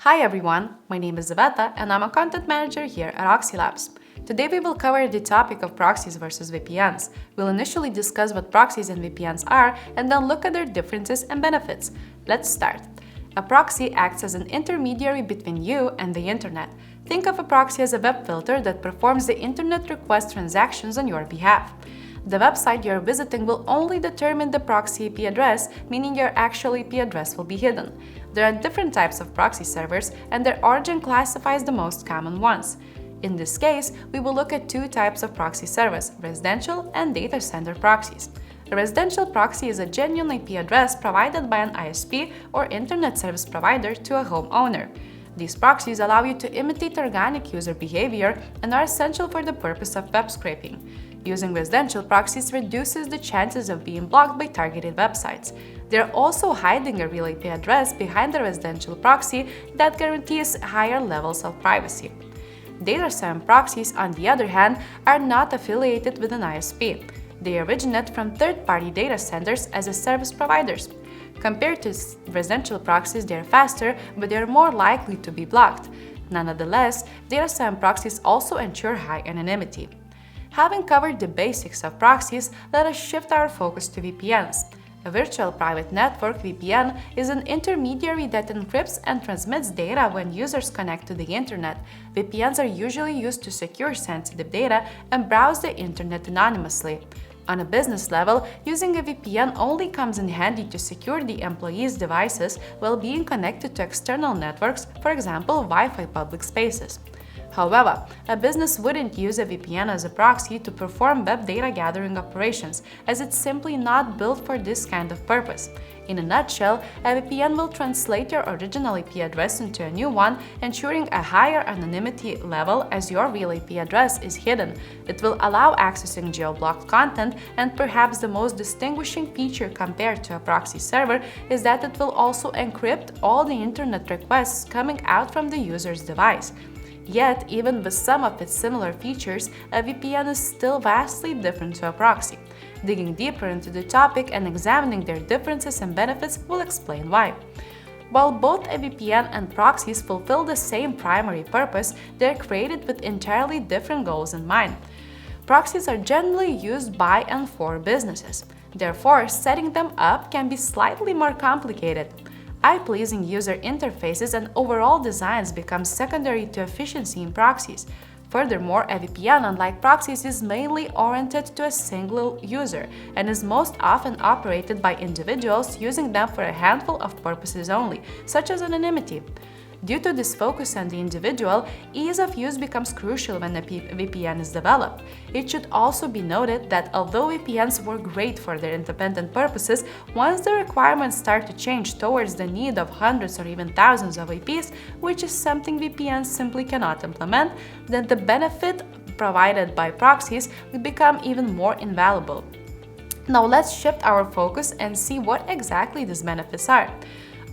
Hi everyone, my name is Zaveta and I'm a content manager here at Oxylabs. Today we will cover the topic of proxies versus VPNs. We'll initially discuss what proxies and VPNs are and then look at their differences and benefits. Let's start. A proxy acts as an intermediary between you and the internet. Think of a proxy as a web filter that performs the internet request transactions on your behalf. The website you're visiting will only determine the proxy IP address, meaning your actual IP address will be hidden. There are different types of proxy servers, and their origin classifies the most common ones. In this case, we will look at two types of proxy service: residential and data center proxies. A residential proxy is a genuine IP address provided by an ISP or internet service provider to a homeowner. These proxies allow you to imitate organic user behavior and are essential for the purpose of web scraping. Using residential proxies reduces the chances of being blocked by targeted websites. They're also hiding a real IP address behind the residential proxy that guarantees higher levels of privacy. Data center proxies, on the other hand, are not affiliated with an ISP. They originate from third-party data centers as a service providers. Compared to residential proxies, they are faster, but they are more likely to be blocked. Nonetheless, data center proxies also ensure high anonymity. Having covered the basics of proxies, let us shift our focus to VPNs. A virtual private network (VPN) is an intermediary that encrypts and transmits data when users connect to the internet. VPNs are usually used to secure sensitive data and browse the internet anonymously. On a business level, using a VPN only comes in handy to secure the employees' devices while being connected to external networks, for example, Wi-Fi public spaces. However, a business wouldn't use a VPN as a proxy to perform web data gathering operations, as it's simply not built for this kind of purpose. In a nutshell, a VPN will translate your original IP address into a new one, ensuring a higher anonymity level as your real IP address is hidden. It will allow accessing geo-blocked content, and perhaps the most distinguishing feature compared to a proxy server is that it will also encrypt all the internet requests coming out from the user's device. Yet, even with some of its similar features, a VPN is still vastly different to a proxy. Digging deeper into the topic and examining their differences and benefits will explain why. While both a VPN and proxies fulfill the same primary purpose, they are created with entirely different goals in mind. Proxies are generally used by and for businesses. Therefore, setting them up can be slightly more complicated. Eye-pleasing user interfaces and overall designs become secondary to efficiency in proxies. Furthermore, a VPN, unlike proxies, is mainly oriented to a single user and is most often operated by individuals using them for a handful of purposes only, such as anonymity. Due to this focus on the individual, ease of use becomes crucial when a VPN is developed. It should also be noted that although VPNs were great for their independent purposes, once the requirements start to change towards the need of hundreds or even thousands of IPs, which is something VPNs simply cannot implement, then the benefit provided by proxies will become even more invaluable. Now let's shift our focus and see what exactly these benefits are.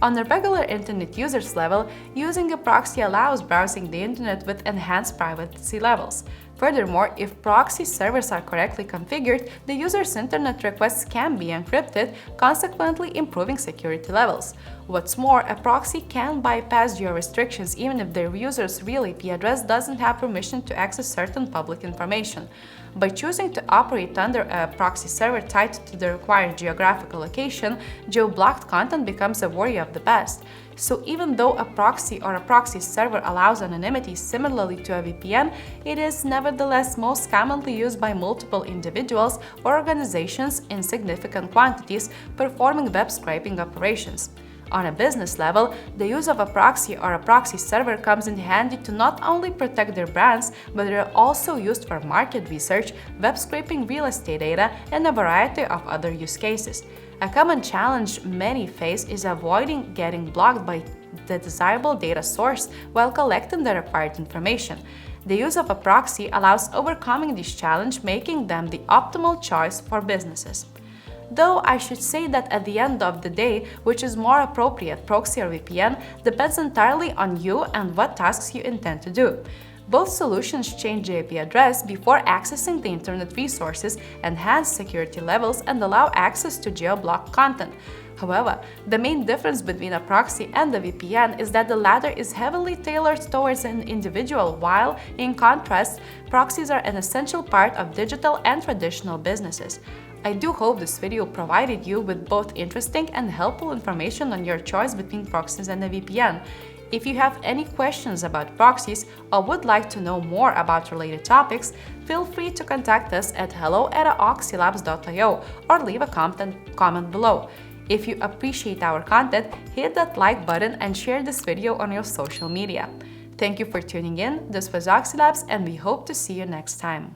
On a regular internet user's level, using a proxy allows browsing the internet with enhanced privacy levels. Furthermore, if proxy servers are correctly configured, the user's internet requests can be encrypted, consequently improving security levels. What's more, a proxy can bypass your restrictions even if the user's real IP address doesn't have permission to access certain public information. By choosing to operate under a proxy server tied to the required geographical location, geo-blocked content becomes a worry of the past. So even though a proxy or a proxy server allows anonymity similarly to a VPN, it is nevertheless most commonly used by multiple individuals or organizations in significant quantities performing web scraping operations. On a business level, the use of a proxy or a proxy server comes in handy to not only protect their brands, but they are also used for market research, web scraping real estate data, and a variety of other use cases. A common challenge many face is avoiding getting blocked by the desirable data source while collecting the required information. The use of a proxy allows overcoming this challenge, making them the optimal choice for businesses. Though I should say that at the end of the day, which is more appropriate, proxy or VPN, depends entirely on you and what tasks you intend to do. Both solutions change the IP address before accessing the internet resources, enhance security levels, and allow access to geo-blocked content. However, the main difference between a proxy and the VPN is that the latter is heavily tailored towards an individual, while, in contrast, proxies are an essential part of digital and traditional businesses. I do hope this video provided you with both interesting and helpful information on your choice between proxies and a VPN. If you have any questions about proxies or would like to know more about related topics, feel free to contact us at hello@oxylabs.io or leave a comment below. If you appreciate our content, hit that like button and share this video on your social media. Thank you for tuning in. This was Oxylabs, and we hope to see you next time.